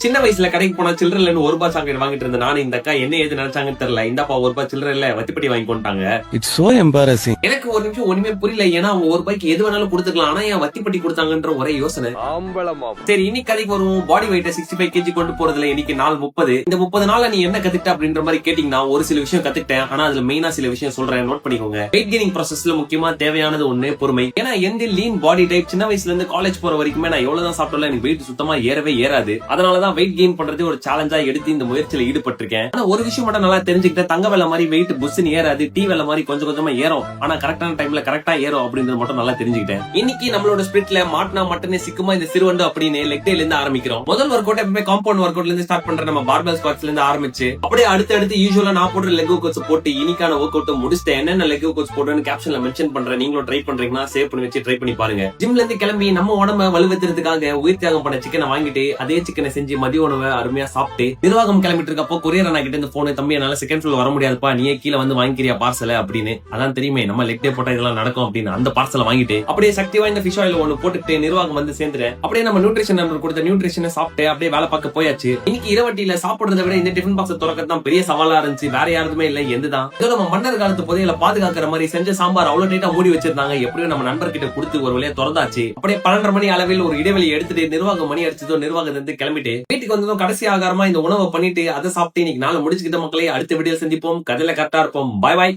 சின்ன வயசுல கடைக்கு போனா சில்லற ₹1 சாக்லேட் வாங்கிட்டு இருந்த நானும் இந்த அக்கா என்ன ஏது நினைச்சாங்கன்னு தெரியல. இந்தாப்பா ₹1 சில்லற இல்ல வத்திப்பட்டி வாங்கி கொண்டாங்க. It's so embarrassing. எனக்கு ஒரு நிமிஷம் ஒண்ணுமே புரியல. ஏன்னா அவங்க ₹1 எது வேணாலும் கொடுத்துக்கலாம். ஆனா ஏன் வத்திப்பட்டி கொடுத்தாங்கன்ற ஒரே யோசனை. சரி இன்னைக்கு கதைக்கு வருவோம். பாடி வெயிட்ட 65 kg கொண்டு போறதுல இன்னைக்கு நாள் 30. இந்த 30 நாள்ல நீ என்ன கத்துக்கிட்ட அப்படின்ற மாதிரி கேட்டீங்கன்னா ஒரு சில விஷயம் கத்துக்கிட்டேன். ஆனா அதுல மெயினா சில விஷயம் சொல்றேன், நோட் பண்ணிக்கோங்க. வெயிட் கெய்னிங் ப்ராசஸ்ல முக்கியமா தேவையானது ஒண்ணு பொறுமை. ஏன்னா எந்த லீன் பாடி டைப் சின்ன வயசுல இருந்து காலேஜ் போற வரைக்குமே நான் எவ்வளவுதான் சாப்பிட்டாலும் எனக்கு வெயிட் சுத்தமா ஏறவே ஏறாது. அதனாலதான் வெயிட் கெயின் பண்றது ஒரு சேலஞ்சா எடுத்து இந்த முயற்சியில ஈடுபட்டிருக்கேன். ஆனா ஒரு விஷயம் மட்டும் நல்லா தெரிஞ்சுக்கிட்டேன். தங்க வேலை மாதிரி வெயிட் புஷ்னு ஏறாது, டீ வேலை மாதிரி கொஞ்சம் கொஞ்சமா ஏறும். ஆனா கரெக்டான டைம்ல கரெக்டா ஏறும் அப்படின்றது மட்டும் நல்லா தெரிஞ்சுக்கிட்டேன். இன்னைக்கு நம்மளோட ஸ்பிரிட்ல மாட்டினா மட்டுமே சிக்குமா இந்த சிறுவண்டு அப்படின்னு லெக் டேல இருந்து ஆரம்பிக்கிறோம். முதல் ஒர்க் அவுட் எப்பவுமே காம்பவுண்ட் ஒர்க் அவுட்ல இருந்து ஸ்டார்ட் பண்ற நம்ம பார்பல் ஸ்குவாட்ஸ்ல இருந்து ஆரம்பிச்சு அப்படியே அடுத்து யூசுவலா நான் போடுற லெக் ஒர்க் போட்டு இன்னைக்கான ஒர்க் அவுட் முடிச்சிட்டேன். என்னென்ன லெக் ஒர்க் போடுறேன்னு கேப்ஷன்ல மென்ஷன் பண்றேன். நீங்களும் ட்ரை பண்றீங்கன்னா சேவ் பண்ணி வச்சு ட்ரை பண்ணி பாருங்க. ஜிம்ல இருந்து கிளம்பி நம்ம உடம்ப வலுவெத்துறதுக்காக உயிர் தியாகம் பண்ண சிக்கனை வாங்கிட்டு அதே சிக்கனை செஞ்சு மதிய உணவை அருமையா சாப்பிட்டு நிர்வாகம் கிளம்பிட்டு இருக்கப்போ கொரியர் அண்ணா கிட்ட இந்த போன் தம்பி என்னால செகண்ட் ஃப்ளோர் வர முடியாதுப்பா, நீயே கீழே வந்து வாங்கிக்கிறியா பார்சல அப்படின்னு. அதான் தெரியுமே நம்ம லெக் டே போட்டா இதெல்லாம் நடக்கும் அப்படின்னு அந்த பார்சலை வாங்கிட்டு அப்படியே சக்தி வாய்ந்த ஃபிஷ் ஆயில் ஒன்னு போட்டுட்டு நிர்வாகம் வந்து சேர்ந்துறேன். அப்படியே நம்ம நியூட்ரிஷன் நம்பர் கொடுத்த நியூட்ரிஷனை சாப்பிட்டு அப்படியே வேலை பார்க்க போயாச்சு. இன்னைக்கு இரவட்டியில சாப்பிடுறத விட இந்த டிஃபன் பாக்ஸ் திறக்கத்தான் பெரிய சவாலா இருந்துச்சு. வேற யாருமே இல்ல எந்துதான் இதோ நம்ம மன்னர் காலத்து புதையில பாதுகாக்கிற மாதிரி செஞ்ச சாம்பார் அவ்வளவு டைட்டா மூடி வச்சிருந்தாங்க. எப்படியும் நம்ம நண்பர்கிட்ட கொடுத்து ஒரு வழியா திறந்தாச்சு. அப்படியே 12:30 மணி அளவில் ஒரு இடைவெளி எடுத்துட்டு நிர்வாகம் மணி அடிச்சதோ நிர்வாகத்துல இருந்து கிளம்பிட்டு வீட்டுக்கு வந்ததும் கடைசி ஆகாரமா இந்த உணவை பண்ணிட்டு அதை சாப்பிட்டு இன்னைக்கு நாள் முடிச்சுக்கிட்ட மக்களே. அடுத்த வீடியோ சந்திப்போம். கதையில கரெக்டா இருப்போம். பாய் பாய்.